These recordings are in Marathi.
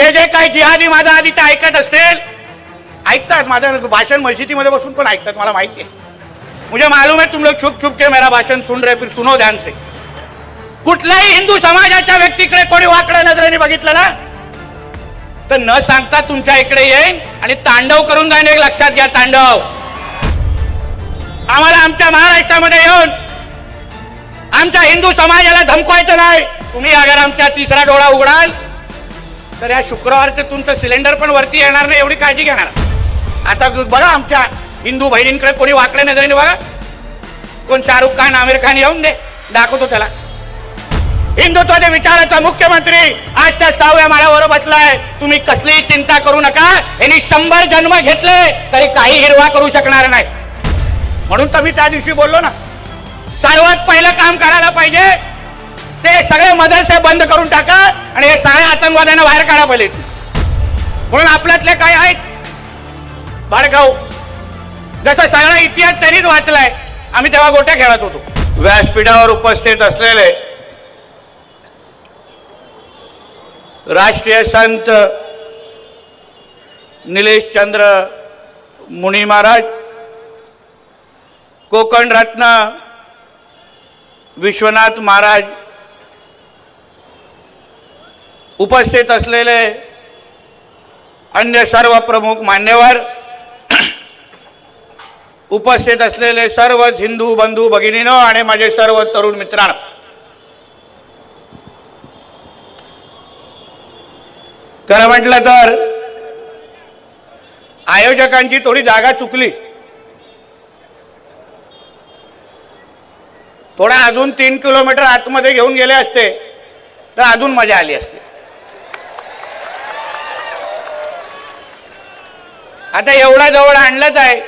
ते जे काही जिहादी माझा आधी ते ऐकत असतील, ऐकतात माझं भाषण मस्जिदीमध्ये बसून पण ऐकतात, मला माहिती आहे. मुझे मालूम है तुम लोग छुप छुप के मेरा भाषण सुन रहे, फिर सुनो ध्यान से. कुठल्याही हिंदू समाजाच्या व्यक्तीकडे कोणी वाकड्या नजरेने बघितलं ना तर न सांगता तुमच्या इकडे येईन आणि तांडव करून जाईन. एक लक्षात घ्या, तांडव. आम्हाला आमच्या महाराष्ट्रामध्ये येऊन आमच्या हिंदू समाजाला धमकवायचं नाही. तुम्ही अगर आमच्या तिसरा डोळा उघडाल तर या शुक्रवारचं तुमचं सिलेंडर पण वरती येणार नाही, एवढी काळजी घेणार. आता बघा आमच्या हिंदू बहिणींकडे कोणी वाकड्या नजरेने बघा. कोण शाहरुख खान, आमिर खान येऊन दे, दाखवतो त्याला. हिंदुत्वाच्या विचाराचा मुख्यमंत्री आज त्या 6व्या माळ्यावर बसलाय. तुम्ही कसलीही चिंता करू नका. यांनी 100 जन्म घेतले तरी काही हिरवा करू शकणार नाही. म्हणून तर मी त्या दिवशी बोललो ना, सर्वात पहिलं काम करायला पाहिजे ते सगळे मदरसे बंद करून टाका आणि हे सगळ्या आतंकवाद्यांना बाहेर काढा पाहिजे. म्हणून आपल्यातले काय आहेत भाडगाव, जसं सगळा इतिहास त्यांनीच वाचलाय. आम्ही तेव्हा गोट्या खेळत होतो. व्यासपीठावर उपस्थित असलेले राष्ट्रीय संत निलेश चंद्र मुनी महाराज, कोकण रत्न विश्वनाथ महाराज, उपस्थित असलेले अन्य सर्व प्रमुख मान्यवर, उपस्थित असलेले सर्व हिंदू बंधू भगिनीनो आणि माझे सर्व तरुण मित्रांनो, खरं म्हटलं तर आयोजकांची थोडी जागा चुकली. थोडा अजून 3 किलोमीटर आतमध्ये घेऊन गेले असते तर अजून मजा आली असते. आता एवढा जवळ आणलंच आहे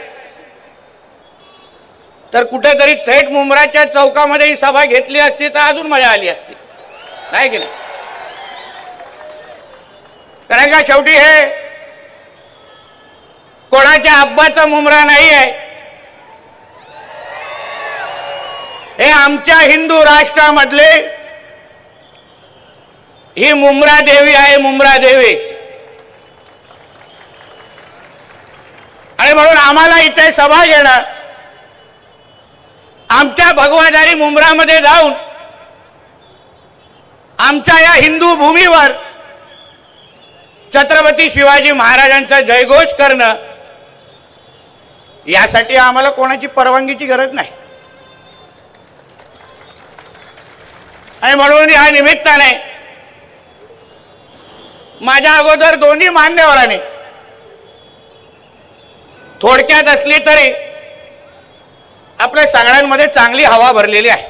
तर कुठेतरी थेट मुंब्राच्या चौकामध्ये ही सभा घेतली असती तर अजून मजा आली असती, नाही की नाही? कारण का शेवटी हे कोणाच्या अब्बाचा मुंब्रा नाही आहे. हे आमच्या हिंदू राष्ट्रामधले ही मुंब्रा देवी आहे, मुंब्रा देवी. आणि म्हणून आम्हाला इथे सभा घेणं, आमच्या भगवादारी मुंब्रामध्ये जाऊन आमच्या या हिंदू भूमीवर छत्रपती शिवाजी महाराजांचा जयघोष करणं, यासाठी आम्हाला कोणाची परवानगीची गरज नाही. आणि म्हणून या निमित्ताने माझ्या अगोदर दोन्ही मान्यवरांनी थोडक्यात असली तरी आपल्या सगळ्यांमध्ये चांगली हवा भरलेली आहे.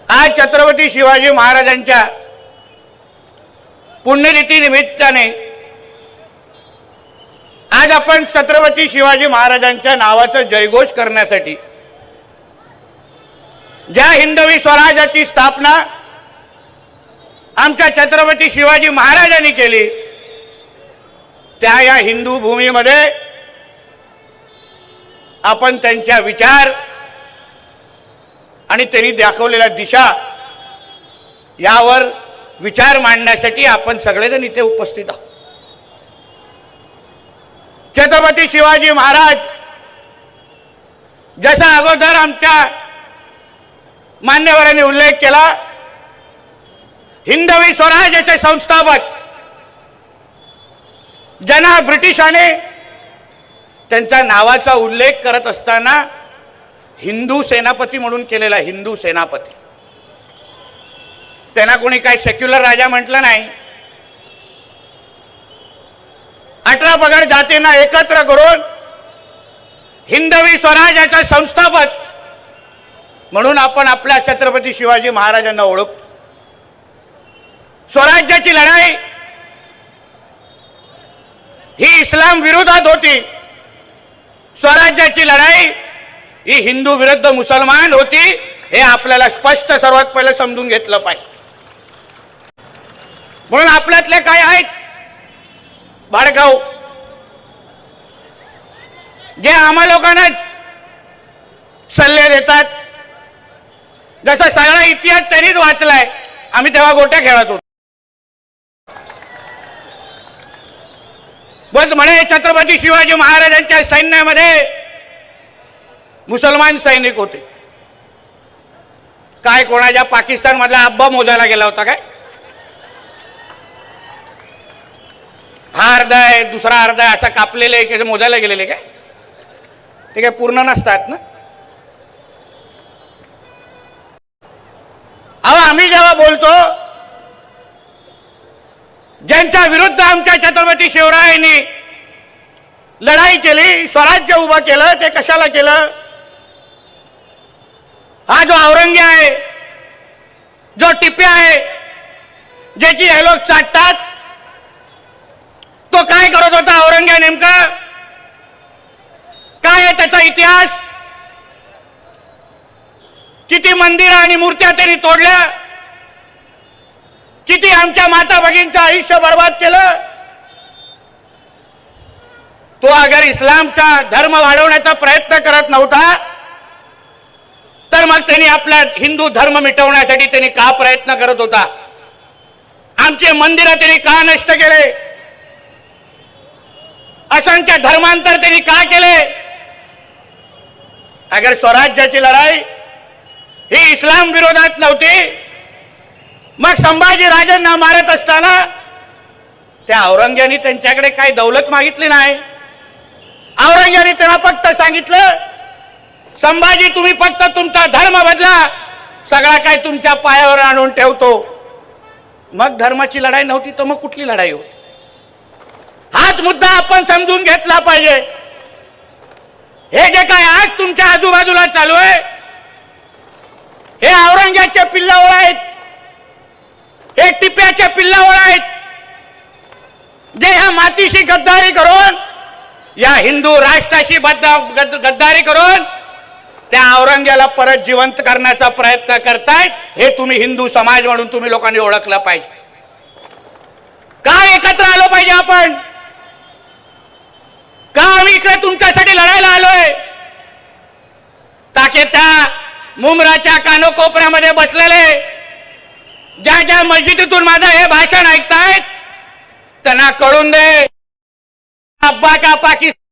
आज छत्रपती शिवाजी महाराजांच्या पुण्यतिथी निमित्ताने आज आपण छत्रपती शिवाजी महाराजांच्या नावाचा जयघोष करण्यासाठी ज्या हिंदवी स्वराज्याची स्थापना आमच्या छत्रपती शिवाजी महाराजांनी केली त्या या हिंदू भूमीमध्ये आपण त्यांच्या विचार आणि त्यांनी दाखवलेल्या दिशा यावर विचार मांडण्यासाठी आपण सगळेजण इथे उपस्थित आहोत. छत्रपती शिवाजी महाराज जसा अगोदर आमच्या मान्यवरांनी उल्लेख केला, हिंदवी स्वराज्याचे संस्थापक ज्यांना ब्रिटिशांनी त्यांच्या नावाचा उल्लेख करत असताना हिंदू सेनापती म्हणून केलेला. हिंदू सेनापती, त्यांना कोणी काय सेक्युलर राजा म्हटलं नाही. 18 पगड जातींना एकत्र करून हिंदवी स्वराज्याचा संस्थापक म्हणून आपण आपल्या छत्रपती शिवाजी महाराजांना ओळखतो. स्वराज्याची लढाई ही इस्लाम विरोधात होती, स्वराज्याची लढाई ही हिंदू विरुद्ध मुसलमान होती. हे आपल्याला स्पष्ट सर्वात पहिले समजून घेतलं पाहिजे. म्हणून आपल्यातले काय आहेत भाडगाव, जे आम्हा लोकांना सल्ले देतात, जसा सगळा इतिहास त्यांनीच वाचलाय. आम्ही तेव्हा गोट्या खेळत होतो. बस म्हणे छत्रपती शिवाजी महाराजांच्या सैन्यामध्ये मुसलमान सैनिक होते. काय कोणाच्या पाकिस्तान मधला अब्बा मोजायला गेला होता काय? हा अर्धा आहे, दुसरा अर्धा आहे, असं कापलेले की मोजायला गेलेले काय? ते काय पूर्ण नसतात ना. अहो आम्ही जेव्हा बोलतो ज्यांच्या विरुद्ध आमच्या छत्रपती शिवरायांनी लढाई केली, स्वराज्य उभं केलं, ते कशाला केलं? हा जो औरंगी आहे, जो टिप्या आहे, ज्याची हे लोक चाटतात, तो काय करत होता औरंग्या नेमका? काय आहे त्याचा इतिहास? किती मंदिरं आणि मूर्त्या त्यांनी तोडल्या, किती आमच्या माता भगिनींचं आयुष्य बर्बाद केलं. तो अगर इस्लामचा धर्म वाढवण्याचा प्रयत्न करत नव्हता तर मग त्यांनी आपला हिंदू धर्म मिटवण्यासाठी त्यांनी का प्रयत्न करत होता? आमचे मंदिरं त्यांनी का नष्ट केले? असंख्य धर्मांतर त्यांनी का केले? अगर स्वराज्याची लढाई ही इस्लाम विरोधात नव्हती, मग संभाजी राजांना मारत असताना त्या औरंग्याने त्यांच्याकडे काही दौलत मागितली नाही. औरंग्याने त्यांना फक्त सांगितलं, संभाजी तुम्ही फक्त तुमचा धर्म बदला, सगळा काय तुमच्या पायावर आणून ठेवतो. मग धर्माची लढाई नव्हती तर मग कुठली लढाई होती? हाच मुद्दा आपण समजून घेतला पाहिजे. हे जे काय आज तुमच्या आजूबाजूला चालू आहे, हे औरंग्याचे पिल्लावळ आहेत, हे टिप्याचे पिल्लावळ आहेत, जे ह्या मातीशी गद्दारी करून, या हिंदू राष्ट्राशी गद्दारी करून त्या औरंग्याला परत जिवंत करण्याचा प्रयत्न करतायत. हे तुम्ही हिंदू समाज म्हणून तुम्ही लोकांनी ओळखलं पाहिजे. का एकत्र आलो पाहिजे आपण? का आम्ही इकडे तुमच्यासाठी लढायला आलोय? ताके त्या मुंब्राच्या कानोकोपऱ्यामध्ये बसलेले ज्या ज्या मस्जिदीतून माझं हे भाषण ऐकतायत त्यांना कळून दे, अब्बा का पाकिस्तान,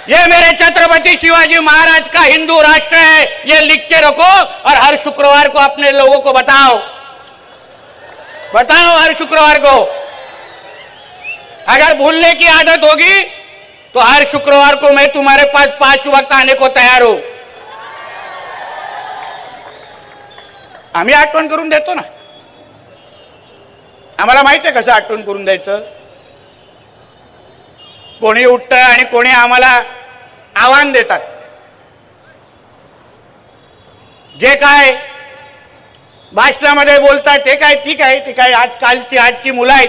ये मेरे छत्रपति शिवाजी महाराज का हिंदू राष्ट्र है, ये लिख के रखो और हर शुक्रवार को अपने लोगों को बताओ हर शुक्रवार को. अगर भूलने की आदत होगी तो हर शुक्रवार को मैं तुम्हारे पास 5 वक्त आने को तैयार हूं. आम्ही आठवण करून देतो ना. आम्हाला माहिती आहे कसं आठवण करून द्यायचं. कोणी उठतं आणि कोणी आम्हाला आव्हान देतात. जे काय भाषणामध्ये बोलतात ते काय ठीक आहे, ते काय आजची मुलं आहेत.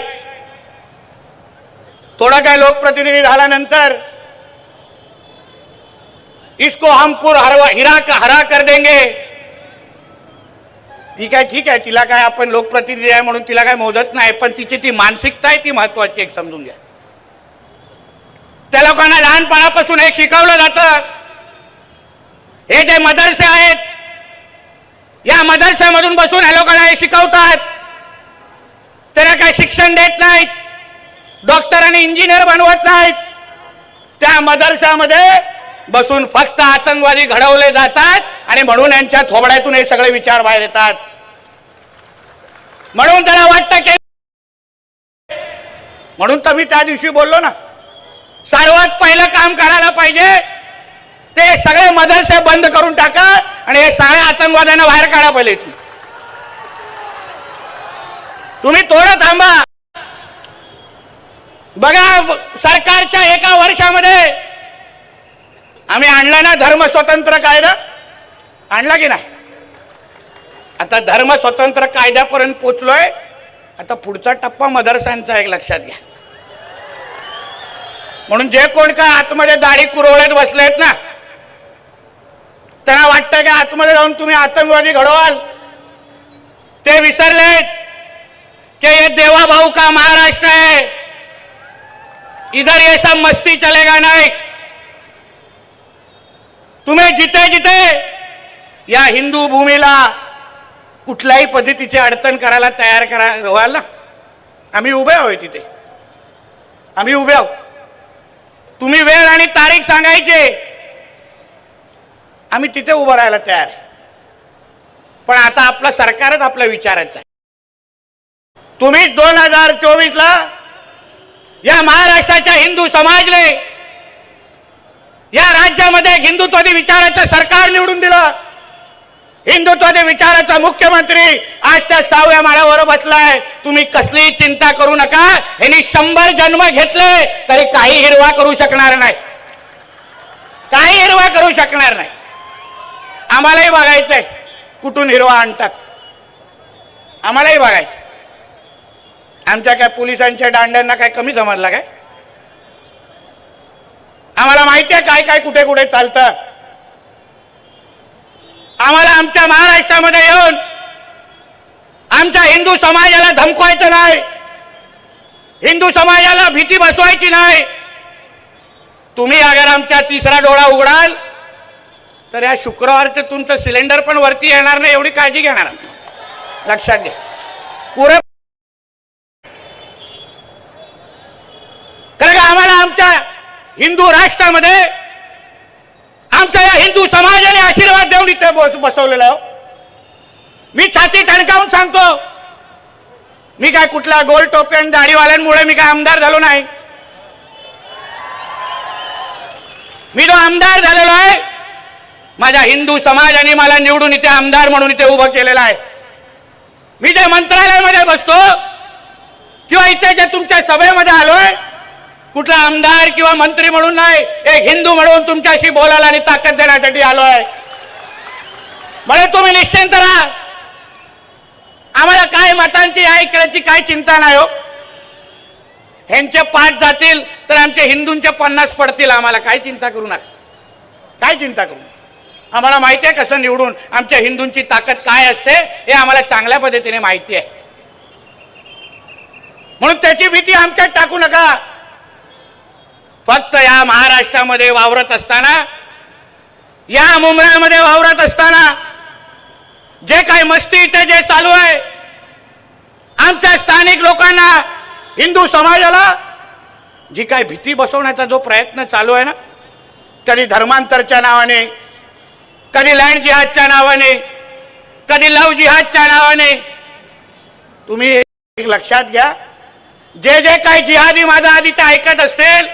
थोड़ा काय लोकप्रतिनिधी झाल्यानंतर इसको हम हरा कर देंगे. ठीक आहे, तिला काय आपण लोकप्रतिनिधी आहे म्हणून तिला काय मोजत नाही, पण तिची ती मानसिकता आहे ती महत्वाची एक समजून घ्या. त्या लोकांना लहानपणापासून एक शिकवलं जातं. हे जे मदरसे आहेत, या मदरशामधून बसून हे लोकांना हे शिकवतात. त्याला काय शिक्षण देत नाहीत, डॉक्टर आणि इंजिनियर बनवत नाहीत. त्या मदरशामध्ये बसून फक्त आतंकवादी घडवले जातात आणि म्हणून यांच्या थोबड्यातून हे सगळे विचार बाहेर येतात. म्हणून त्याला वाटतं की, म्हणून तर मी त्या दिवशी बोललो ना, सर्वात पहिलं काम करायला पाहिजे ते सगळे मदरसे बंद करून टाका आणि हे सगळ्या आतंकवाद्यांना बाहेर काढा. पहिले तुम्ही थोडं थांबा. बघा, सरकारच्या एका वर्षामध्ये आम्ही आणला ना धर्म स्वतंत्र कायदा, आणला की नाही? आता धर्म स्वतंत्र कायद्यापर्यंत पोहोचलोय. आता पुढचा टप्पा मदरसांचा एक लक्षात घ्या. म्हणून जे कोण काय आतमध्ये दाढी कुरवळत बसलेत ना, त्यांना वाटतं की आतमध्ये जाऊन तुम्ही आतंकवादी घडवाल. ते विसरलेत कि ये देवा भाऊ का महाराष्ट्र है, इधर ये सब मस्ती चलेगा नहीं. तुम्हें जिते जिते या हिंदू भूमीला कुठल्याही पद्धतीची अडचण करायला तयार व्हाल ना, आम्ही उभे आहोत तिथे, आम्ही उभे आहोत. तुम्ही वेळ आणि तारीख सांगायचे, आम्ही तिथे उभं राहायला तयार आहे. पण आता आपलं सरकारच आपल्या विचाराचं आहे. तुम्ही 2024 ला या महाराष्ट्राच्या हिंदू समाजने या राज्यामध्ये हिंदुत्वादी विचाराचं सरकार निवडून दिलं. हिंदुत्वादी विचाराचा मुख्यमंत्री आज त्या 6व्या माळ्यावर बसलाय. तुम्ही कसलीही चिंता करू नका. यांनी 100 जन्म घेतले तरी काही हिरवा करू शकणार नाही, काही हिरवा करू शकणार नाही. आम्हालाही बघायचंय कुठून हिरवा आणतात, आम्हालाही बघायचं. आमच्या काय पोलिसांच्या दांड्यांना काय कमी समजला काय? आम्हाला माहिती आहे काय काय कुठे कुठे चालतं. आम्हाला आमच्या महाराष्ट्रामध्ये येऊन आमच्या हिंदू समाजाला धमकवायचं नाही, हिंदू समाजाला भीती बसवायची नाही. तुम्ही अगर आमच्या तिसरा डोळा उघडाल तर या शुक्रवारचं तुमचं सिलेंडर पण वरती येणार नाही, एवढी काळजी घेणार, लक्षात घ्या. पुरे कारण आम्हाला आमच्या हिंदू राष्ट्रामध्ये आमच्या या हिंदू समाजाने आशीर्वाद देऊन इथे बसवलेला आहे. मी छाती ठणकावून सांगतो, मी काय कुठल्या गोल टोपी आणि दाढीवाल्यांमुळे मी काय आमदार झालो नाही. मी तो आमदार झालेलो आहे. माझ्या हिंदू समाजाने मला निवडून इथे आमदार म्हणून इथे उभं केलेलं आहे. मी जे मंत्रालयामध्ये बसतो किंवा इथे जे तुमच्या सभेमध्ये आलोय, कुठला आमदार किंवा मंत्री म्हणून नाही, एक हिंदू म्हणून तुमच्याशी बोलायला आणि ताकद देण्यासाठी आलोय. म्हणजे तुम्ही निश्चिंत राहा. आम्हाला काय मतांची या इकडेची काय चिंता नाही हो. ह्यांचे 5 जातील तर आमच्या हिंदूंचे 50 पडतील. आम्हाला काय चिंता करू नका, काय चिंता करू. आम्हाला माहिती आहे कसं निवडून आमच्या हिंदूंची ताकद काय असते हे आम्हाला चांगल्या पद्धतीने माहिती आहे. म्हणून त्याची भीती आमच्यात टाकू नका. फक्त या महाराष्ट्रामध्ये वावरत असताना, या मुंबईमध्ये वावरत असताना जे काही मस्ती इथे जे चालू आहे, आमच्या स्थानिक लोकांना, हिंदू समाजाला जी काही भीती बसवण्याचा जो प्रयत्न चालू आहे ना, कधी धर्मांतरच्या नावाने, कधी लँड जिहादच्या नावाने, कधी लव जिहादच्या नावाने, तुम्ही एक लक्षात घ्या, जे जे काही जिहादी माझं आधी ते ऐकत असतील,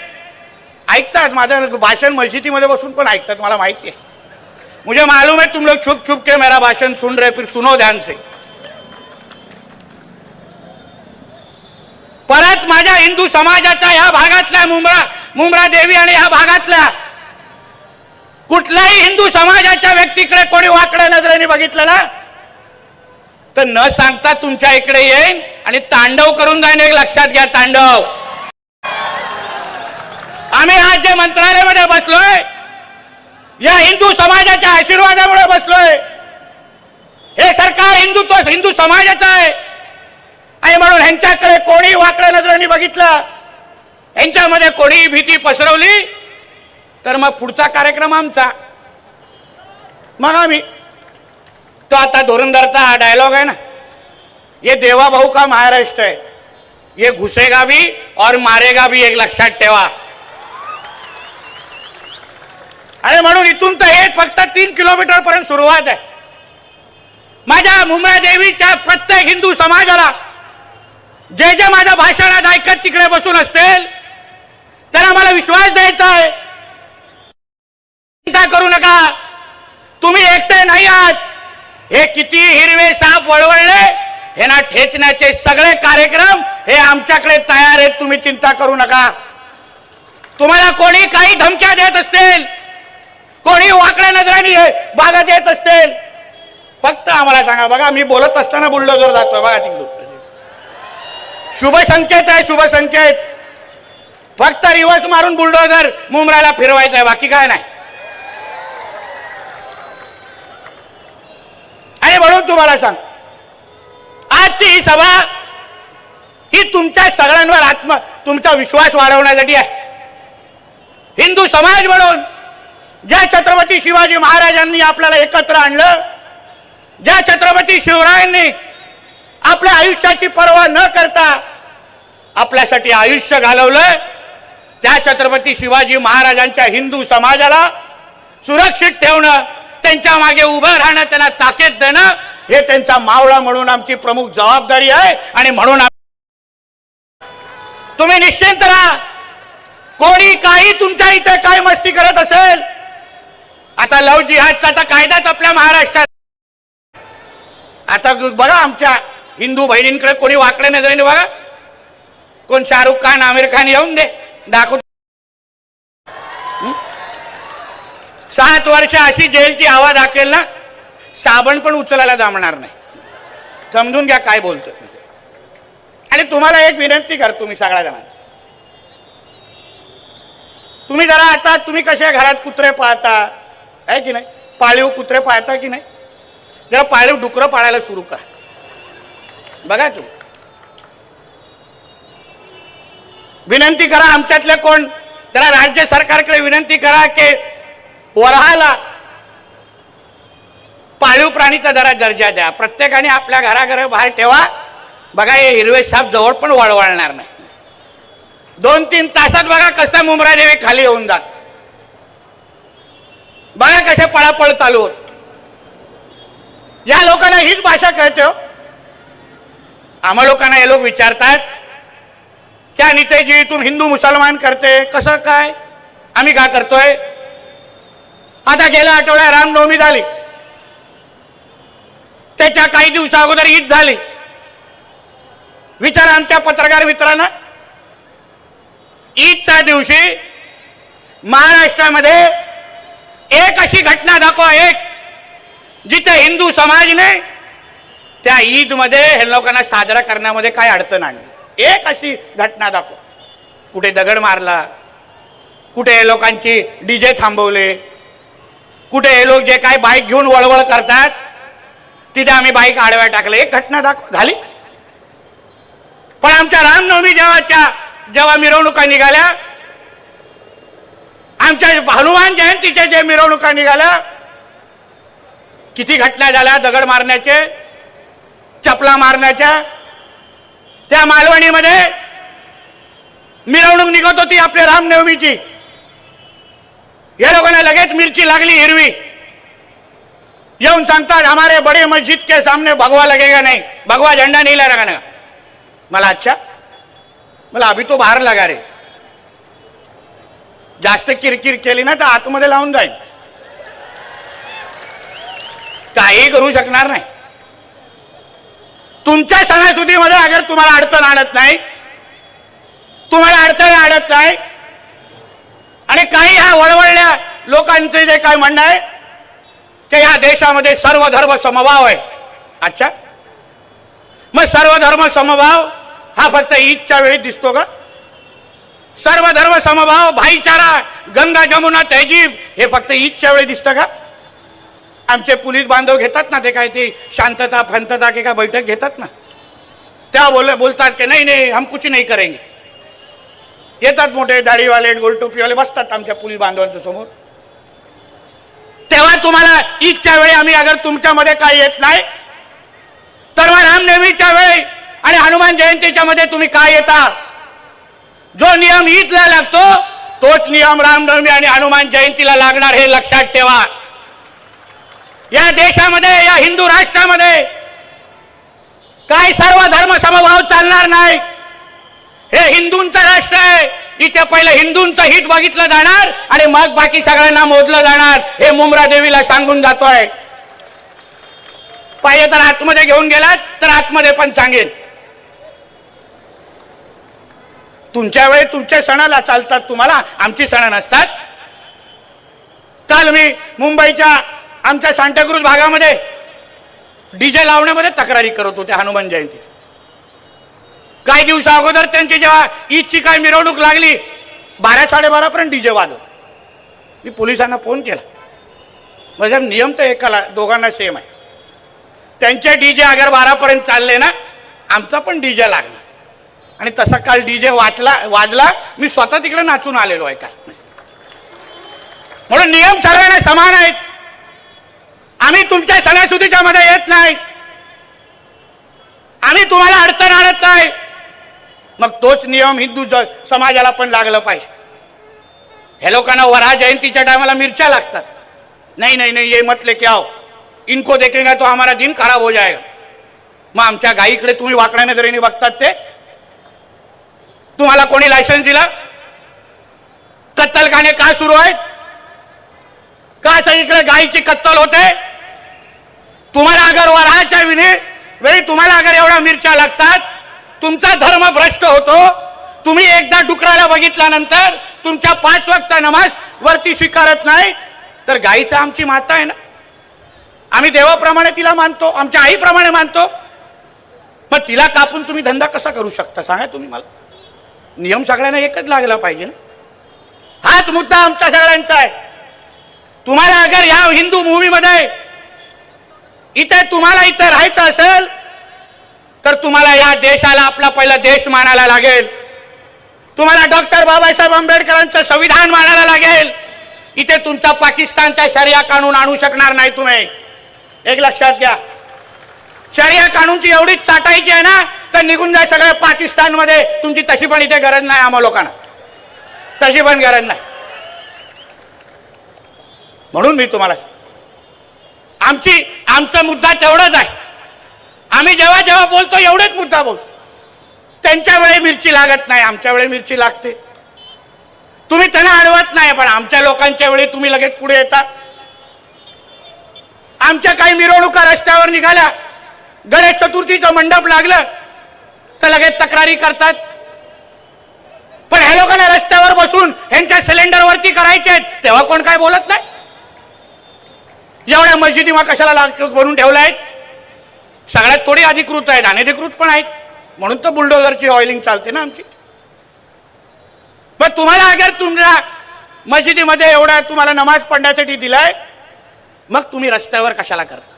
ऐकतात माझं भाषण मस्जिदीमध्ये बसून पण ऐकतात, मला माहिती आहे. मुझे मालूम है तुम लोग छुप छुप के मेरा भाषण सुन रहे, फिर सुनो ध्यान से. परत माझ्या हिंदू समाजाच्या या भागातल्या मुंब्रा देवी आणि या भागातल्या कुठल्याही हिंदू समाजाच्या व्यक्तीकडे कोणी वाकड्या नजरेने बघितलं ना, तर न सांगता तुमच्या इकडे येईन आणि तांडव करून जाईन. एक लक्षात घ्या, तांडव. आम्ही आज जे मंत्रालयामध्ये बसलोय, या हिंदू समाजाच्या आशीर्वादामुळे बसलोय. हे सरकार हिंदू समाजाचं आहे आणि म्हणून ह्यांच्याकडे कोणी वाकड्या नजरेने बघितलं, ह्यांच्यामध्ये कोणी भीती पसरवली, तर मग पुढचा कार्यक्रम आमचा. मग आम्ही तो आता धुरंधरचा हा डायलॉग आहे ना, ये देवा भाऊ का महाराष्ट्र है, ये घुसेगा भी और मारेगा भी, एक लक्षात ठेवा. अरे म्हणून इथून तर हे फक्त 3 किलोमीटर पर्यंत सुरुवात आहे. माझ्या मुंब्रा देवीच्या प्रत्येक हिंदू समाजाला जे जे माझ्या भाषणात ऐकत तिकडे बसून असतील, त्यांना मला विश्वास द्यायचा आहे. चिंता करू नका, तुम्ही एकटे नाही आहात. हे किती हिरवे साप वळवळले, हे ना ठेचण्याचे सगळे कार्यक्रम हे आमच्याकडे तयार आहेत. तुम्ही चिंता करू नका. तुम्हाला कोणी काही धमक्या देत असतील, कोणी वाकड्या नजरांनी बागत येत असतील, फक्त आम्हाला सांगा. बघा मी बोलत असताना बुलडोजर जातोय, बघा तिकडून. शुभ संकेत आहे, शुभ संकेत. फक्त रिवर्स मारून बुलडोजर मुंब्राला फिरवायचं आहे, बाकी काय नाही. आणि म्हणून तुम्हाला सांग, आजची ही सभा ही तुमच्या सगळ्यांवर तुमचा विश्वास वाढवण्यासाठी आहे. हिंदू समाज म्हणून ज्या छत्रपती शिवाजी महाराजांनी आपल्याला एकत्र आणलं, ज्या छत्रपती शिवरायांनी आपल्या आयुष्याची पर्वा न करता आपल्यासाठी आयुष्य घालवलं, त्या छत्रपती शिवाजी महाराजांच्या हिंदू समाजाला सुरक्षित ठेवणं, त्यांच्या मागे उभं राहणं, त्यांना ताकद देणं, हे त्यांचा मावळा म्हणून आमची प्रमुख जबाबदारी आहे. आणि म्हणून तुम्ही निश्चिंत राहा. कोणी काही तुमच्या इथे काय मस्ती करत असेल, आता लव जिहादचा आता कायदाच आपल्या महाराष्ट्रात. आता बघा आमच्या हिंदू बहिणींकडे कोणी वाकडे नजरेने बघा. कोण शाहरुख खान, आमिर खान येऊन दे दाखव. 7 वर्ष अशी जेलची हवा दाखवेल ना, साबण पण उचलायला जमणार नाही. समजून घ्या काय बोलतो. आणि तुम्हाला एक विनंती करतो मी सगळ्या जणांना, तुम्ही जरा आता तुम्ही कसे घरात कुत्रे पाळता आहे की नाही, पाळीव कुत्रे पाळता की नाही, जरा पाळीव डुकरं पाळायला सुरू करा. बघा तू विनंती करा, आमच्यातले कोण जरा राज्य सरकारकडे विनंती करा की वऱ्हाला पाळीव प्राणीचा जरा दर्जा द्या. प्रत्येकाने आपल्या घराघर बाहेर ठेवा. बघा हे हिरवे साप जवळ पण वळवळणार नाही. 2-3 तासात बघा कसं मुंब्रादेवी खाली येऊन जात. बघा कसे पळापळ चालू होत. या लोकांना हीच भाषा कळते हो. आम्हा लोकांना हे लोक विचारतात क्या नितेजी तुम हिंदू मुसलमान करते, कसं काय, आम्ही का करतोय. आता गेल्या आठवड्यात रामनवमी झाली, त्याच्या काही दिवसा अगोदर ईद झाली. विचार आमच्या पत्रकार मित्रांना, ईदच्या दिवशी महाराष्ट्रामध्ये एक अशी घटना दाखवा, एक जिथे हिंदू समाजने त्या ईद मध्ये हे लोकांना साजरा करण्यामध्ये काय अडचण आणली. एक अशी घटना दाखवा. कुठे दगड मारला, कुठे हे लोकांची डीजे थांबवले, कुठे हे लोक जे काय बाईक घेऊन वळवळ करतात तिथे आम्ही बाईक आडव्या टाकलं. एक घटना दाखवा झाली. पण आमच्या रामनवमी जेव्हा मिरवणुका निघाल्या, आमच्या हनुमान जयंतीच्या जे मिरवणुका निघाल्या, किती घटना झाल्या दगड मारण्याचे, चपला मारण्याच्या. त्या मालवणीमध्ये मिरवणूक निघत होती आपल्या रामनवमीची. या लोकांना लगेच मिरची लागली हिरवी. येऊन सांगतात हमारे बड़े मस्जिद के सामने भगवा लगेगा नहीं, भगवा झंडा नहीं लगाने का. मला अच्छा, मला अभी तो बाहेर लगा रे. जास्त किरकिर केली ना तर आतमध्ये लावून जाईल. काही करू शकणार नाही. तुमच्या सणासुदीमध्ये अगर तुम्हाला अडचण आणत नाही, तुम्हाला अडथळे आणत नाही, आणि काही ह्या वळवळल्या लोकांचे जे काय म्हणणं आहे की या देशामध्ये सर्व धर्म समभाव आहे. अच्छा, मग सर्व धर्म समभाव हा फक्त ईदच्या वेळी दिसतो का. सर्व धर्म समभाव, भाईचारा, गंगा जमुना तहजीब हे फक्त ईदच्या वेळी दिसतं का. आमचे पोलीस बांधव घेतात ना ते काय ते शांतता फंतता के का बैठक घेतात ना, त्या बोलतात की नाही नाही हम कुछ नहीं करेंगे. येतात मोठे दाढीवाले गोलटोपीवाले बसतात आमच्या पोलीस बांधवांच्या समोर. तेव्हा तुम्हाला ईदच्या वेळी आम्ही अगर तुमच्यामध्ये काही येत नाही, तर मग रामनवमीच्या वेळी आणि हनुमान जयंतीच्या मध्ये तुम्ही काय येता. जो नियम ईदला लागतो तोच नियम रामनवमी आणि हनुमान जयंतीला लागणार, हे लक्षात ठेवा. या देशामध्ये, या हिंदू राष्ट्रामध्ये काय सर्व धर्म समभाव चालणार नाही. हे हिंदूंचं राष्ट्र आहे. इथे पहिलं हिंदूंचं हित बघितलं जाणार आणि मग बाकी सगळ्यांना मोजलं जाणार. हे मुंब्रा देवीला सांगून जातोय. पाहिजे तर आतमध्ये घेऊन गेलात तर आतमध्ये पण सांगेल. तुमच्या वेळी तुमच्या सणाला चालतात, तुम्हाला आमची सण नसतात. काल मी मुंबईच्या आमच्या सांताक्रूज भागामध्ये डीजे लावण्यामध्ये तक्रारी करत होते हनुमान जयंती. काही दिवसा अगोदर त्यांची जेव्हा ईदची काय मिरवणूक लागली 12-12:30 पर्यंत डीजे वाजव. मी पोलिसांना फोन केला, म्हणजे नियम तर एकाला दोघांना सेम आहे. त्यांचे डीजे अगर 12 पर्यंत चालले ना, आमचा पण डीजे लागला. आणि तसा काल डीजे वाजला. मी स्वतः तिकडे नाचून आलेलो आहे. काल म्हणून नियम सगळ्यांना समान आहेत. आम्ही तुमच्या सणासुदीच्या मध्ये येत नाही, आम्ही तुम्हाला अडचण आणत नाही. मग तोच नियम हिंदू समाजाला पण लागला पाहिजे. हे लोकांना वराह जयंतीच्या टायमाला मिरच्या लागतात. नहीं नहीं नहीं ये मत लेके आओ, इनको देखेगा तो हमारा दिन खराब हो जाएगा. मग आमच्या गायीकडे तुम्ही वाकड्या नजरेने बघतात ते? तुम्हाला कोणी लायसन्स दिला? कत्तलखाने का सुरू आहेत? का सगळीकडे गायीची कत्तल होते? तुम्हाला अगर वराहाच्या वेळी तुम्हाला अगर एवढ्या मिरच्या लागतात, तुमचा धर्म भ्रष्ट होतो. तुम्ही एकदा डुकराला बघितल्यानंतर तुमच्या 5 वक्त नमाज वरती स्वीकारत नाही, तर गायीचा आमची माता आहे ना, आम्ही देवाप्रमाणे तिला मानतो, आमच्या आईप्रमाणे मानतो. मग तिला कापून तुम्ही धंदा कसा करू शकता सांगा तुम्ही मला? नियम सगळ्यांना एकच लागला पाहिजे ना. हाच मुद्दा आमच्या सगळ्यांचा आहे. तुम्हाला अगर या हिंदू मूव्हीमध्ये इथे तुम्हाला इथे राहायचं असेल, तर तुम्हाला या देशाला आपला पहिला देश मानायला लागेल. तुम्हाला डॉक्टर बाबासाहेब आंबेडकरांचं संविधान मानायला लागेल. इथे तुमचा पाकिस्तानचा शरिया कानून आणू शकणार नाही तुम्ही. एक लक्षात घ्या, शरिया कानूनची एवढीच चाटायची आहे ना, तर निघून जा सगळ्या पाकिस्तानमध्ये. तुमची तशी पण इथे गरज नाही, आम्हा लोकांना तशी पण गरज नाही. म्हणून मी तुम्हाला आमचा मुद्दा तेवढाच आहे. आम्ही जेव्हा जेव्हा बोलतो एवढेच मुद्दा बोलतो. त्यांच्या वेळी मिरची लागत नाही, आमच्या वेळी मिरची लागते. तुम्ही त्यांना अडवत नाही, पण आमच्या लोकांच्या वेळी तुम्ही लगेच पुढे येता. आमच्या काही मिरवणुका रस्त्यावर निघाल्या, गणेश चतुर्थीचं मंडप लागलं तर लगेच तक्रारी करतात. पण ह्या लोकांना रस्त्यावर बसून ह्यांच्या सिलेंडरवरती करायचे आहेत, तेव्हा कोण काय बोलत नाही. एवढ्या मस्जिदी मग कशाला बनवून ठेवल्या आहेत? सगळ्यात थोडी अधिकृत आहेत, अनधिकृत पण आहेत. म्हणून तर बुलडोझरची ऑइलिंग चालते ना आमची. मग तुम्हाला अगर तुमच्या मस्जिदीमध्ये एवढ्या तुम्हाला नमाज पडण्यासाठी दिलाय, मग तुम्ही रस्त्यावर कशाला करता?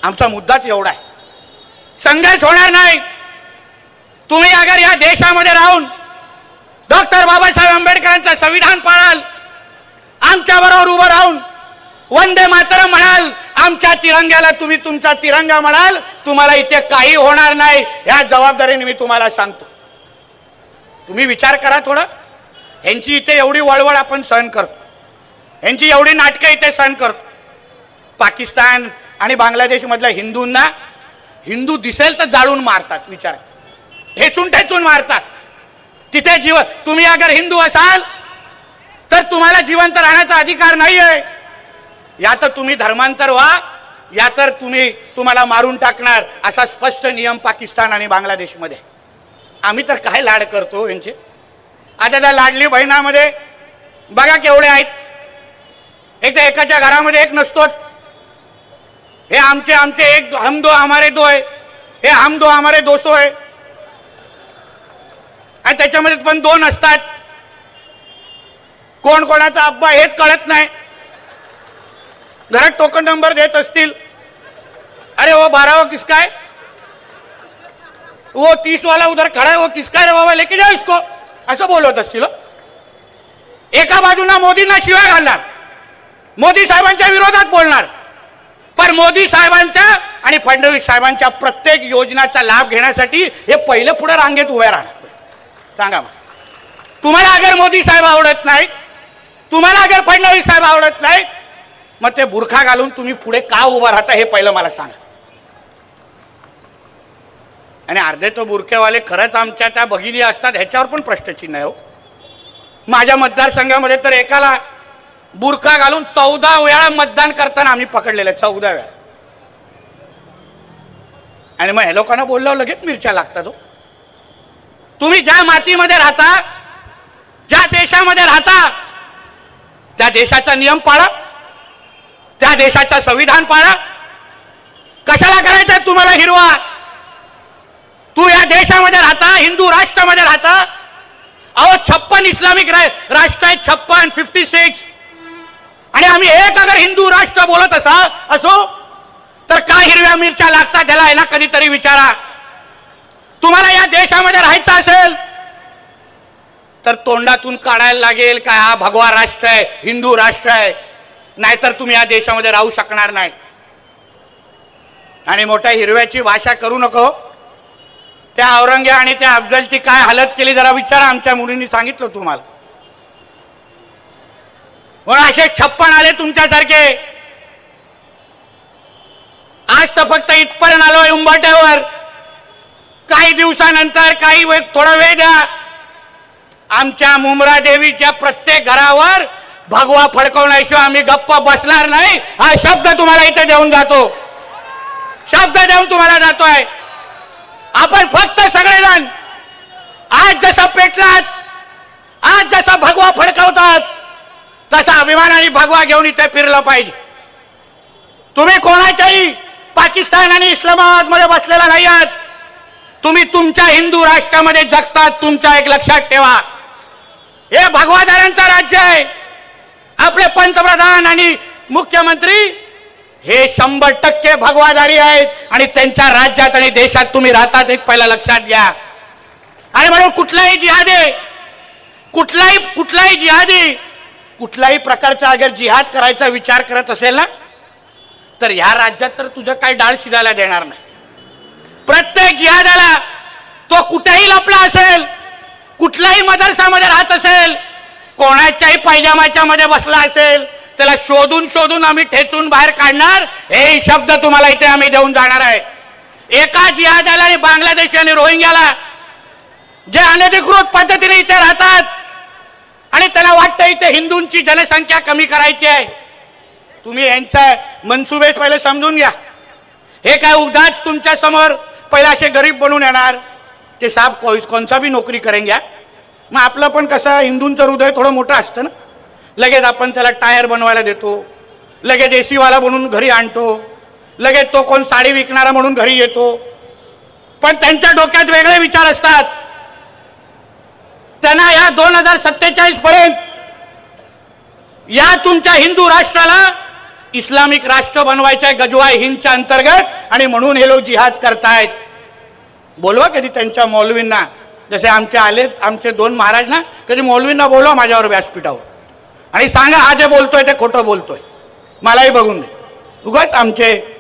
आमचा मुद्दाच एवढा आहे. संघर्ष होणार नाही. तुम्ही अगर या देशामध्ये राहून डॉक्टर बाबासाहेब आंबेडकरांचं संविधान पाळाल, आमच्या बरोबर उभं राहून वंदे मातरम म्हणाल, आमच्या तिरंग्याला तुम्ही तुमचा तिरंगा म्हणाल, तुम्हाला इथे काही होणार नाही. या जबाबदारीने मी तुम्हाला सांगतो. तुम्ही विचार करा थोडं. ह्यांची इथे एवढी वळवळ आपण सहन करतो, ह्यांची एवढी नाटकं इथे सहन करतो. पाकिस्तान आणि बांगलादेश मधल्या हिंदूंना हिंदू दिसेल तर जाळून मारतात. विचार, ठेचून ठेचून मारतात. तिथे तुम्ही अगर हिंदू असाल तर तुम्हाला जिवंत राहण्याचा अधिकार नाही आहे. या तर तुम्ही धर्मांतर व्हा, या तर तुम्हाला मारून टाकणार, असा स्पष्ट नियम पाकिस्तान आणि बांगलादेशमध्ये. आम्ही तर काय लाड करतो यांचे. आता त्या लाडली बहिणामध्ये बघा केवढे आहेत. एक तर एकाच्या घरामध्ये एक नसतोच. हे आमचे एक हम दो हमारे दो आहे, हे हम दो हमारे 200 आहे. आणि त्याच्यामध्ये पण 2 असतात. कोण कोणाचा अब्बा हेच कळत नाही. घरात टोकन नंबर देत असतील, अरे वो 12 किसका है, वो 30 वाला उधर खड़ा है, वो किसका है रे बाबा, लेके जाओ इसको, असं बोलत असतील. एका बाजूला मोदींना शिवाय घालणार, मोदी साहेबांच्या विरोधात बोलणार, पण मोदी साहेबांच्या आणि फडणवीस साहेबांच्या प्रत्येक योजनाचा लाभ घेण्यासाठी हे पहिले पुढे रांगेत उभे राहणार. सांगा मग, तुम्हाला अगर मोदी साहेब आवडत नाही, तुम्हाला अगर फडणवीस साहेब आवडत नाही, मग ते बुरखा घालून तुम्ही पुढे का उभा राहता हे पहिलं मला सांगा. आणि अर्धे तो बुरखेवाले खरंच आमच्या त्या भगिनी असतात ह्याच्यावर पण प्रश्नचिन्ह आहे हो. माझ्या मतदारसंघामध्ये तर एकाला बुरखा घालून 14 वेळा मतदान करताना आम्ही पकडलेलं, 14 वेळा. आणि मग हे लोकांना बोलल्यावर लगेच मिरच्या लागतात हो. तुम्ही ज्या मातीमध्ये राहता, ज्या देशामध्ये राहता, त्या देशाचा नियम पाळा, त्या देशाचा संविधान पाळा. कशाला करायचं तुम्हाला हिरवा? तू या देशामध्ये राहता, हिंदू राष्ट्रामध्ये राहता. अहो 56 इस्लामिक राष्ट्र आहेत, 56, 56. आणि आम्ही एक अगर हिंदू राष्ट्र बोलत असो तर का हिरव्या मिरच्या लागतात त्याला आहे ना, कधीतरी विचारा. तुम्हाला या देशामध्ये राहायचं असेल तर तोंडातून काढायला लागेल का हा भगवा राष्ट्र आहे, हिंदू राष्ट्र आहे, नाहीतर तुम्ही या देशामध्ये राहू शकणार नाही. आणि मोठ्या हिरव्याची भाषा करू नको. त्या औरंगजेब आणि त्या अफजलची काय हालत केली जरा विचारा. आमच्या मुलींनी सांगितलं तुम्हाला. म्हणून असे 56 आले तुमच्यासारखे. आज तर फक्त इथपर्यंत आलोय उंबाट्यावर. काही दिवसानंतर थोडा वेळ द्या. आमच्या मुंब्रा देवीच्या प्रत्येक घरावर भगवा फडकवण्याशिवाय आम्ही गप्प बसणार नाही. हा शब्द तुम्हाला इथे देऊन जातो. शब्द देऊन तुम्हाला जातोय. आपण फक्त सगळेजण आज जसं पेटलात, आज जसा भगवा फडकवतात, तसा अभिमानाने भगवा घेऊन इथे फिरलं पाहिजे. तुम्ही कोणाच्याही पाकिस्तान आणि इस्लामाबाद मध्ये बसलेला नाही आहात. तुम्ही तुमच्या हिंदू राष्ट्रामध्ये जगतात. तुमच्या एक लक्षात ठेवा, हे भगवादारांचं राज्य आहे. आपले पंतप्रधान आणि मुख्यमंत्री हे 100% भगवादारी आहेत आणि त्यांच्या राज्यात आणि देशात तुम्ही राहतात. एक पहिला लक्षात घ्या. आणि म्हणून कुठलाही जिहादी कुठल्याही प्रकारचा अगर जिहाद करायचा विचार करत असेल ना, तर ह्या राज्यात तर तुझं काही डाळ शिजायला देणार नाही. प्रत्येक जिहादाला, तो कुठेही लपला असेल, कुठल्याही मदरसामध्ये राहत असेल, कोणाच्याही पायजामाच्या मध्ये बसला असेल, त्याला शोधून शोधून आम्ही ठेचून बाहेर काढणार. हे शब्द तुम्हाला इथे आम्ही देऊन जाणार आहे. एका जिहादाला आणि बांगलादेशी आणि रोहिंग्याला जे अनधिकृत पद्धतीने इथे राहतात आणि त्यांना वाटतं इथे हिंदूंची जनसंख्या कमी करायची आहे, तुम्ही यांचा मनसुबे पहिले समजून घ्या. हे काय उगाच तुमच्या समोर पहिले असे गरीब बनून येणार. ते साहेब कोणसा भी नोकरी करेंगे. मग आपलं पण कसं हिंदूंचं हृदय थोडं मोठं असतं ना. लगेच आपण त्याला टायर बनवायला देतो, लगेच एसी वाला बनवून घरी आणतो, लगेच तो कोण साडी विकणारा म्हणून घरी येतो. पण त्यांच्या डोक्यात वेगळे विचार असतात. त्यांना या 2047 पर्यंत या तुमच्या हिंदू राष्ट्राला इस्लामिक राष्ट्र बनवायचं आहे गजवा हिंदच्या अंतर्गत. आणि म्हणून हे लोक जिहाद करतायत. बोलवा कधी त्यांच्या मौलवींना, जसे आमचे आले आमचे 2 महाराज ना, कधी मौलवींना बोलवा माझ्यावर व्यासपीठावर आणि सांगा हा जे बोलतोय ते खोटं बोलतोय. मलाही बघून दे. उगाच आमचे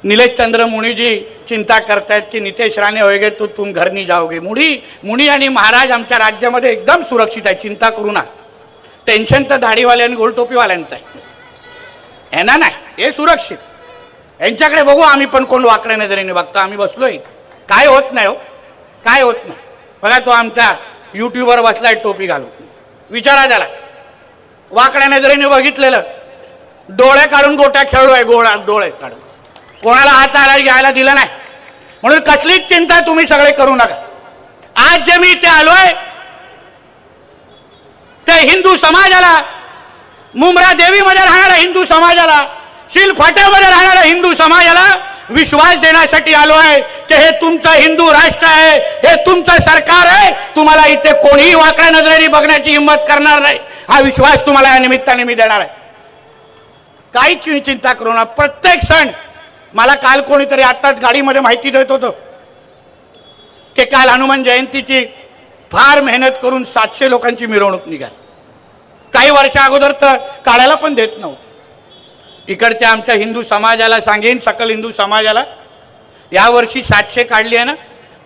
नीलेश चंद्र मुनीजी चिंता करतायत की नितेश राणे होएगे तो तुम घर नहीं जाओगे. मुनी आणि महाराज आमच्या राज्यामध्ये एकदम सुरक्षित आहे. चिंता करू नका. टेन्शन तर दाढीवाले आणि गोलटोपीवाल्यांचं आहे. यांना नाही, हे सुरक्षित. यांच्याकडे बघू आम्ही पण कोण वाकड्या नजरेने बघतो. आम्ही बसलोय. काय होत नाही हो, काय होत नाही. बघा तो आमच्या युट्यूबवर बसलाय टोपी घालून. विचारा त्याला. वाकड्या नजरेने बघितलेलं, डोळे काढून गोट्या खेळलोय. डोळे काढून कोणाला हात घ्यायला दिलं नाही. म्हणून कसलीच चिंता तुम्ही सगळे करू नका. आज जे मी इथे आलोय ते हिंदू समाजाला, मुंब्रा देवीमध्ये राहणाऱ्या हिंदू समाजाला, शिलफाट्यामध्ये राहणाऱ्या हिंदू समाजाला विश्वास देण्यासाठी आलो आहे की हे तुमचं हिंदू राष्ट्र आहे, हे तुमचं सरकार आहे. तुम्हाला इथे कोणीही वाकड्या नजरेने बघण्याची हिंमत करणार नाही. हा विश्वास तुम्हाला या निमित्ताने मी देणार आहे. काहीच चिंता करू नका. प्रत्येक सण, मला काल कोणीतरी आत्ताच गाडीमध्ये माहिती देत होतं की काल हनुमान जयंतीची फार मेहनत करून 700 लोकांची मिरवणूक निघाली. काही वर्षा अगोदर तर काढायला पण देत नव्हतं. इकडच्या आमच्या हिंदू समाजाला सांगेन, सकल हिंदू समाजाला, यावर्षी 700 काढली आहे ना,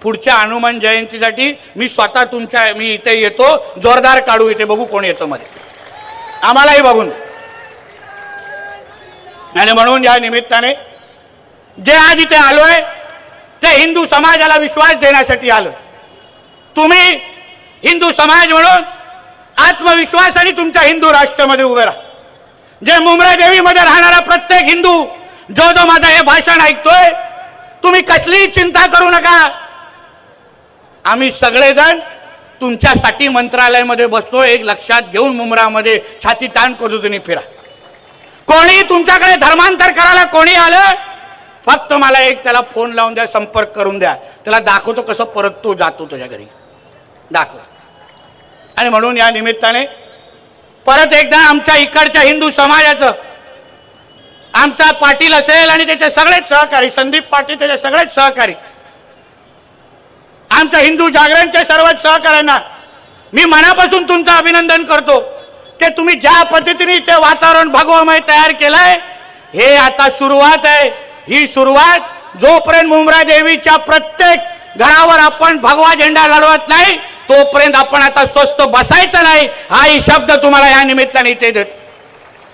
पुढच्या हनुमान जयंतीसाठी मी स्वतः मी इथे येतो. जोरदार काढू. इथे बघू कोण येतं मध्ये, आम्हालाही बघून. आणि म्हणून या निमित्ताने जे आज इथे आलोय ते हिंदू समाजाला विश्वास देण्यासाठी आलोय. तुम्ही हिंदू समाज म्हणून आत्मविश्वासाने तुमच्या हिंदू राष्ट्रामध्ये उभे राहा. जे मुंब्रा देवीमध्ये राहणारा प्रत्येक हिंदू जो माझं हे भाषण ऐकतोय, तुम्ही कसलीही चिंता करू नका. आम्ही सगळेजण तुमच्यासाठी मंत्रालयामध्ये बसतो. एक लक्षात घेऊन मुंब्रामध्ये छाती ताण पद्धतीने फिरा. कोणी तुमच्याकडे धर्मांतर करायला कोणी आलं, फक्त मला एक त्याला फोन लावून द्या, संपर्क करून द्या. त्याला दाखवतो कसं परत तो जातो तुझ्या घरी, दाखवतो. आणि म्हणून या निमित्ताने परत एकदा आमच्या इकडच्या हिंदू समाजाचं, आमचा पाटील असेल आणि त्याचे सगळेच सहकारी, संदीप पाटील त्याचे सगळेच सहकारी, आमच्या हिंदू जागरणच्या सर्वच सहकाऱ्यांना मी मनापासून तुमचं अभिनंदन करतो की तुम्ही ज्या पद्धतीने ते वातावरण भगवामय तयार केलंय, हे आता सुरुवात आहे. ही सुरुवात जोपर्यंत मुंब्रा देवीच्या प्रत्येक घरावर आपण भगवा झेंडा लढवत नाही तोपर्यंत आपण आता स्वस्थ बसायचं नाही, हाही शब्द तुम्हाला या निमित्ताने इथे देतो.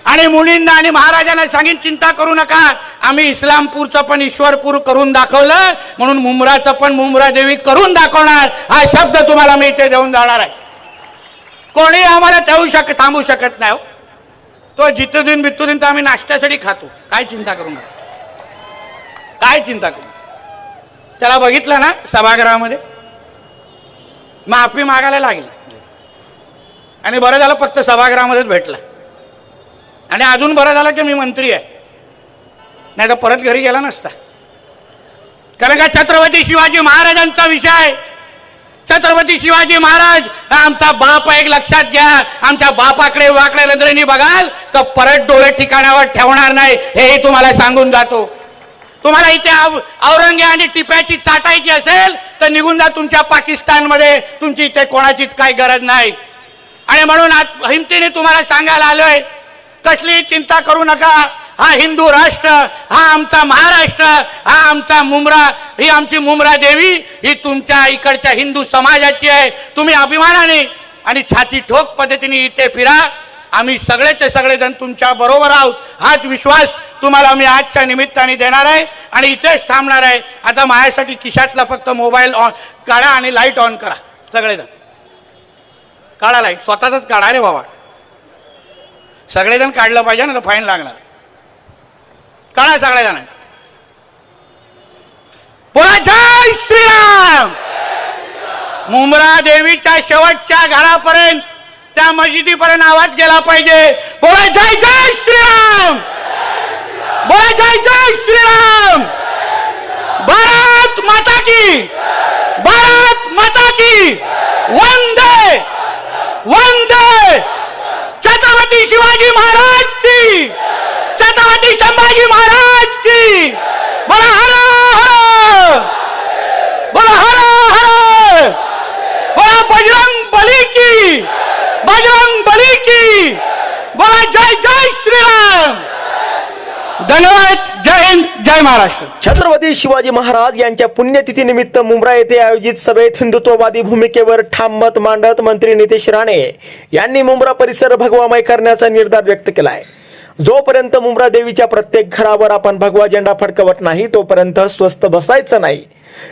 आणि मुलींना आणि महाराजांना सांगीन, चिंता करू नका, आम्ही इस्लामपूरचं पण ईश्वरपूर करून दाखवलं, म्हणून मुंब्राचं पण मुंब्रा देवी करून दाखवणार, हा शब्द तुम्हाला मी इथे देऊन जाणार आहे. कोणी आम्हाला थांबू शकत नाही. तो जितुदीन बितुदीन तर आम्ही नाश्त्यासाठी खातो, काय चिंता करू नका, काय चिंता करू. त्याला बघितलं ना सभागृहामध्ये माफी मागायला लागली, आणि बरं झालं फक्त सभागृहामध्येच भेटला. आणि अजून बरं झालं की मी मंत्री आहे, नाही तर परत घरी गेला नसता. कारण का छत्रपती शिवाजी महाराजांचा विषय, छत्रपती शिवाजी महाराज आमचा बाप एक लक्षात घ्या. आमच्या बापाकडे वाकडे नजरेने बघाल तर परत डोळे ठिकाणावर ठेवणार नाही, हेही तुम्हाला सांगून जातो. तुम्हाला इथे औरंगे आणि टिप्याची चाटायची असेल तर निघून जा तुमच्या पाकिस्तानमध्ये, तुमची इथे कोणाचीच काही गरज नाही. आणि म्हणून हिमतीने तुम्हाला सांगायला आलोय, कसली चिंता करू नका. हा हिंदू राष्ट्र, हा आमचा महाराष्ट्र, हा आमचा मुंब्रा, ही आमची मुंब्रा देवी, ही तुमच्या इकडच्या हिंदू समाजाची आहे. तुम्ही अभिमानाने आणि छाती ठोक पद्धतीने इथे फिरा. आम्ही सगळेचे सगळेजण तुमच्या बरोबर आहोत, हाच विश्वास तुम्हाला मी आजच्या निमित्ताने देणार आहे आणि इथेच थांबणार आहे. आता माझ्यासाठी खिशातला फक्त मोबाईल ऑन काढा आणि लाईट ऑन करा. सगळेजण काढा लाईट, स्वतःच काढा रे बाबा, सगळेजण काढलं पाहिजे ना, तर फाईन लागणार. काढा सगळेजण. बोला जय श्रीराम. मुंब्रा देवीच्या शेवटच्या घरापर्यंत, त्या मस्जिदीपर्यंत आवाज गेला पाहिजे. बोला जय जय श्रीराम, बोला जय जय श्रीराम. भारत माता की, भारत माता की, वंदे वंदे. छत्रपती शिवाजी महाराज की, छत्रपती संभाजी महाराज की. बोला हर हर, बोला हर हर, बोला बजरंग बली की, बजरंग बली की. बोला जय जय श्रीराम. धन्यवाद. जय हिंद, जय महाराष्ट्र. छत्रपती शिवाजी महाराज यांच्या पुण्यतिथीनिमित्त मुंब्रा येथे आयोजित सभेत हिंदुत्ववादी भूमिकेवर ठाम मत मांडत मंत्री नितेश राणे यांनी मुंब्रा परिसर भगवामय करण्याचा निर्धार व्यक्त केलाय. जोपर्यंत मुंब्रा देवीच्या प्रत्येक घरावर आपण भगवा झेंडा फडकवत नाही तोपर्यंत स्वस्थ बसायचं नाही.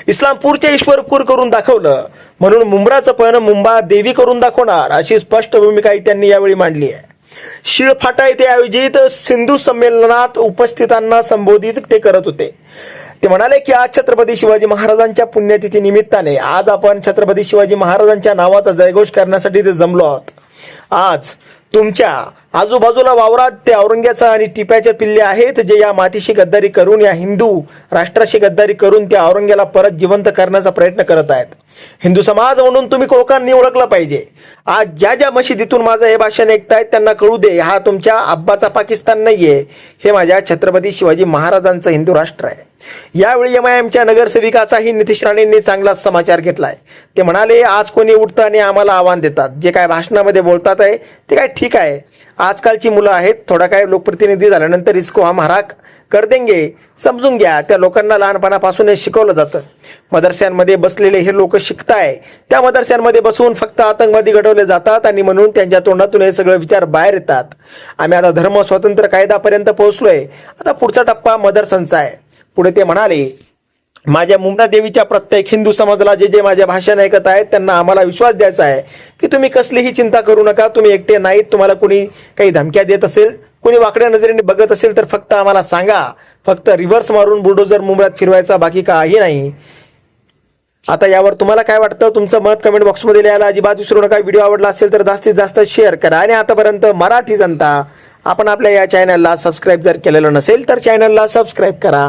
इस्लामपूरचे ईश्वरपूर करून दाखवलं, म्हणून मुंब्राचं पण मुंबा देवी करून दाखवणार, अशी स्पष्ट भूमिका त्यांनी यावेळी मांडली आहे. शिळफाटा येथे आयोजित सिंधू संमेलनात उपस्थितांना संबोधित ते करत होते. ते म्हणाले की आज छत्रपती शिवाजी महाराजांच्या पुण्यतिथी निमित्ताने आज आपण छत्रपती शिवाजी महाराजांच्या नावाचा जयघोष करण्यासाठी ते जमलो आहोत. आज तुमच्या आजूबाजूला वावरात ते औरंग्याचा आणि टिप्याचे पिल्ले आहेत, जे या मातीशी गद्दारी करून, या हिंदू राष्ट्राशी गद्दारी करून त्या औरंग्याला परत जिवंत करण्याचा प्रयत्न करत आहेत. हिंदू समाज म्हणून तुम्ही लोकांनी ओळखलं पाहिजे. आज ज्या ज्या मशिदीतून माझं हे भाषण ऐकतायत त्यांना कळू दे, हा तुमच्या अब्बाचा पाकिस्तान नाहीये, हे माझ्या छत्रपती शिवाजी महाराजांचं हिंदू राष्ट्र आहे. यावेळी MIMच्या नगरसेविकाचाही नितेश राणेंनी चांगलाच समाचार घेतलाय. ते म्हणाले, आज कोणी उठतं आणि आम्हाला आव्हान देतात, जे काय भाषणामध्ये बोलतात आहे ते काय ठीक आहे. आजकालची मुलं आहेत, थोडा काय लोकप्रतिनिधी झाल्यानंतर इसको हम हरा कर देंगे, समजून घ्या. त्या लोकांना लहानपणापासून हे शिकवलं जातं. मदरस्यांमध्ये बसलेले हे लोक शिकताय, त्या मदरस्यांमध्ये बसून फक्त आतंकवादी घडवले जातात आणि म्हणून त्यांच्या तोंडातून हे सगळे विचार बाहेर येतात. आम्ही आता धर्म स्वातंत्र्य कायद्यापर्यंत पोहोचलोय, आता पुढचा टप्पा मदरसांचा आहे. पुढे ते म्हणाले, माझ्या मुंब्रा देवीच्या प्रत्येक हिंदू समाजाला जे जे माझ्या भाषण ऐकत आहेत त्यांना आम्हाला विश्वास द्यायचा आहे की तुम्ही कसलीही चिंता करू नका, तुम्ही एकटे नाहीत. तुम्हाला कोणी काही धमक्या देत असेल, कोणी वाकड्या नजरेने बघत असेल तर फक्त आम्हाला सांगा. फक्त रिव्हर्स मारून बुलडोजर मुंब्र्यात फिरवायचा, बाकी काही नाही. आता यावर तुम्हाला काय वाटतं, तुमचं मत कमेंट बॉक्समध्ये लिहायला अजिबात विसरू नका. व्हिडिओ आवडला असेल तर जास्तीत जास्त शेअर करा. आणि आतापर्यंत मराठी जनता, आपण आपल्या या चॅनलला सबस्क्राईब जर केलेलं नसेल तर चॅनलला सबस्क्राईब करा.